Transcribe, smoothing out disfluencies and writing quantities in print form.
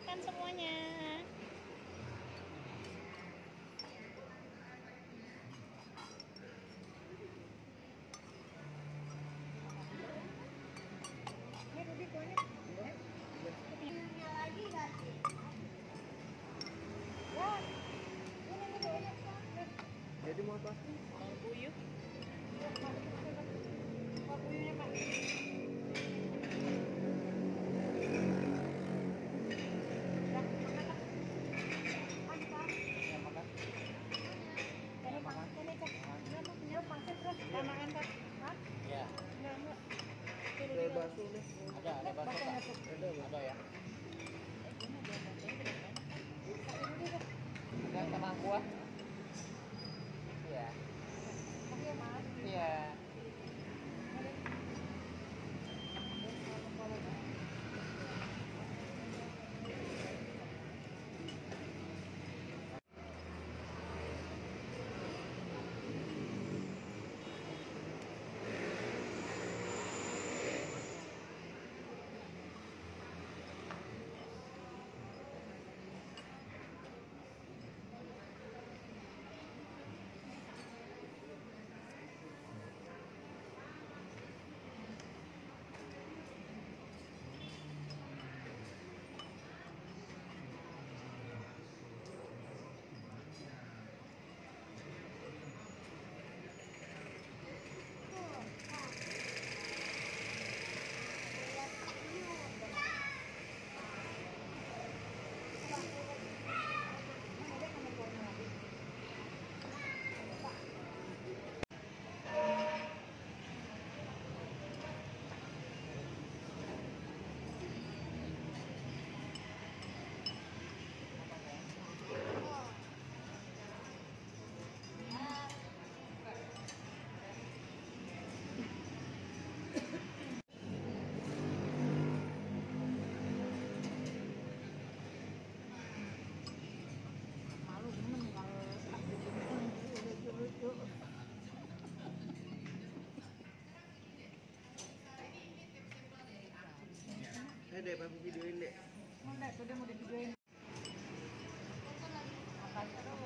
makan semuanya. Ini Ruby kuahnya. Minumnya lagi nggak sih? Ya, ini. Jadi mau apa? Mau puyuh. Mau puyuhnya Pak. Ya makan. Ini makan ini cek. Belum makan terus. Kita makan Pak. Hah? Ya. Enggak. Ada bakso nih. Ada bakso tak? Ada ya. Ada sama kuah. Iya. Oke, Mas. Iya. Malu temen kalau tak bikin lucu-lucu. Dek, papi videoin dek. Mau deh, sudah mau divideoin. Apa sih?